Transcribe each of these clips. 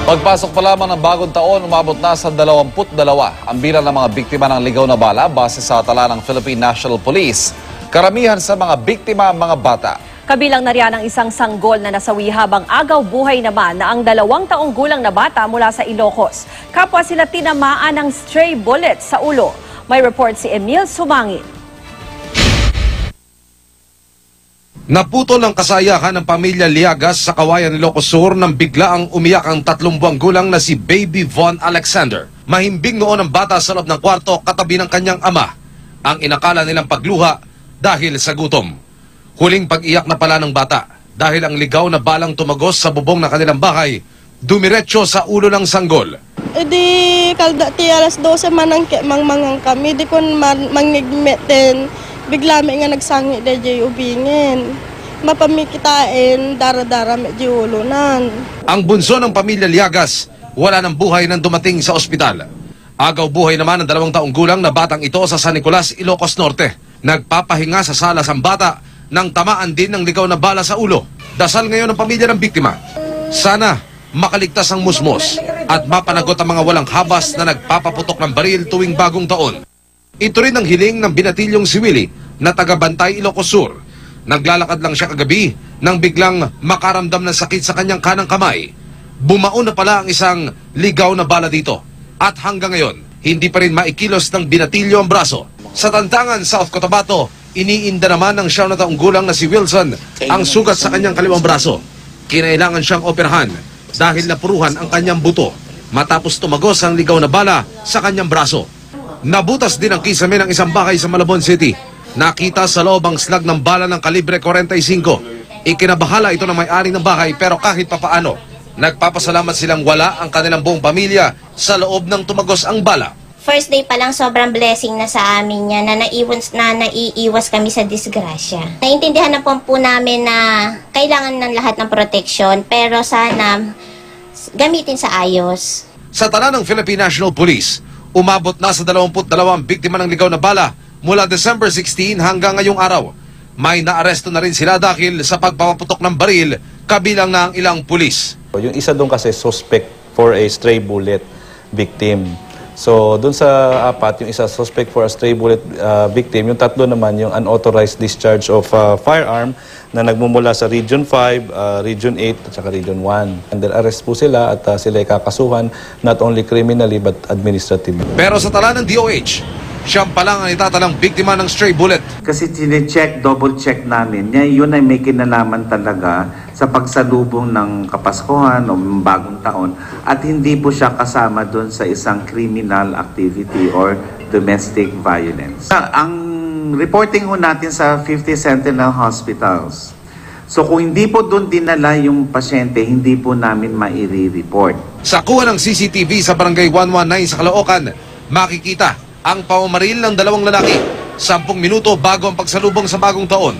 Pagpasok pa lamang ng bagong taon, umabot na sa 22 ang bilang ng mga biktima ng ligaw na bala base sa tala ng Philippine National Police. Karamihan sa mga biktima ang mga bata. Kabilang na riyan ang isang sanggol na nasawi habang agaw buhay naman na ang 2 taong gulang na bata mula sa Ilocos. Kapwa sila tinamaan ng stray bullet sa ulo. May report si Emil Sumangin. Naputol ang kasayahan ng pamilya Liagas sa Kawayan, Ilocos Sur nang biglaang umiyak ang 3 buwang gulang na si Baby Von Alexander. Mahimbing noon ang bata sa loob ng kwarto katabi ng kanyang ama. Ang inakala nilang pagluha dahil sa gutom. Huling pag-iyak na pala ng bata dahil ang ligaw na balang tumagos sa bubong ng kanilang bahay, dumiretso sa ulo ng sanggol. Di kalda ti alas 12 manang mangmangang kami, di kon mangnigmeten. Bigla may nga nagsangi da jay ubingin. Mapamikitain, dara-dara medyo ulunan. Ang bunso ng pamilya Liagas, wala ng buhay nang dumating sa ospital. Agaw buhay naman ang 2 taong gulang na batang ito sa San Nicolas, Ilocos Norte. Nagpapahinga sa salas ang bata nang tamaan din ng ligaw na bala sa ulo. Dasal ngayon ng pamilya ng biktima. Sana makaligtas ang musmos at mapanagot ang mga walang habas na nagpapaputok ng baril tuwing bagong taon. Ito rin ang hiling ng binatilyong si Willie na taga-Bantay, Ilocos Sur. Naglalakad lang siya kagabi nang biglang makaramdam ng sakit sa kanyang kanang kamay. Bumaon na pala ang isang ligaw na bala dito. At hanggang ngayon, hindi pa rin maikilos ng binatilyo ang braso. Sa Tantangan, South Cotabato, iniinda naman ng 9 taong gulang na si Wilson ang sugat sa kanyang kaliwang braso. Kinailangan siyang operahan dahil napuruhan ang kanyang buto matapos tumagos ang ligaw na bala sa kanyang braso. Nabutas din ang kisame ng isang bahay sa Malabon City. Nakita sa loob ang slag ng bala ng kalibre 45. Ikinabahala ito ng may-ari ng bahay pero kahit papaano, nagpapasalamat silang wala ang kanilang buong pamilya sa loob ng tumagos ang bala. First day pa lang sobrang blessing na sa amin niya na naiiwas kami sa disgrasya. Naintindihan na po namin na kailangan ng lahat ng proteksyon pero sana gamitin sa ayos. Sa tala ng Philippine National Police, umabot na sa 22 ang biktima ng ligaw na bala mula December 16 hanggang ngayong araw. May naaresto na rin sila dahil sa pagpapaputok ng baril kabilang na ang ilang pulis. Yung isa doon kasi suspect for a stray bullet victim. So doon sa 4, yung isa suspect for a stray bullet victim, yung 3 naman yung unauthorized discharge of firearm na nagmumula sa Region 5, Region 8 at saka Region 1. Under arrest po sila at sila ay kakasuhan not only criminally but administratively. Pero sa tala ng DOH, siyang pa lang ang itatalang biktima ng stray bullet. Kasi chinecheck, double check namin, yun ay may kinalaman talaga sa pagsalubong ng Kapaskuhan o bagong taon at hindi po siya kasama doon sa isang criminal activity or domestic violence. Ang reporting ho natin sa 50 Sentinel Hospitals. So kung hindi po doon dinala yung pasyente, hindi po namin mairi-report. Sa kuha ng CCTV sa Barangay 119 sa Caloocan, makikita ang pamamaril ng 2 lalaki 10 minuto bago ang pagsalubong sa bagong taon.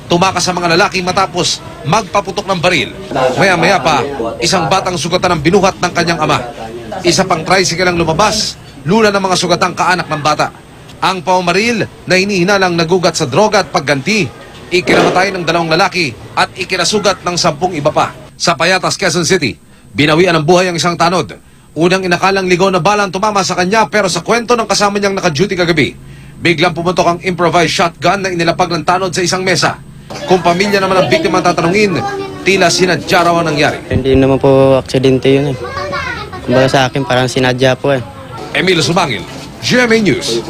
Tumakas sa mga lalaki matapos magpaputok ng baril. Maya-maya pa, isang batang sugatan ng binuhat ng kanyang ama. Isa pang tricycle ang lumabas, lula ng mga sugatang kaanak ng bata. Ang pamamaril na hinihinalang nagugat sa droga at pagganti, ikinamatay ng 2 lalaki at ikinasugat ng 10 iba pa. Sa Payatas, Quezon City, binawian ng buhay ang isang tanod. Unang inakalang ligaw na balang tumama sa kanya pero sa kwento ng kasama niyang naka-duty kagabi, biglang pumuntok ang improvised shotgun na inilapag ng tanod sa isang mesa. Kung pamilya naman ang biktima tatanungin, tila sinadya raw ang nangyari. Hindi naman po aksidente yun eh. Kumbaga sa akin parang sinadya po eh. Emil Sumangil, GMA News.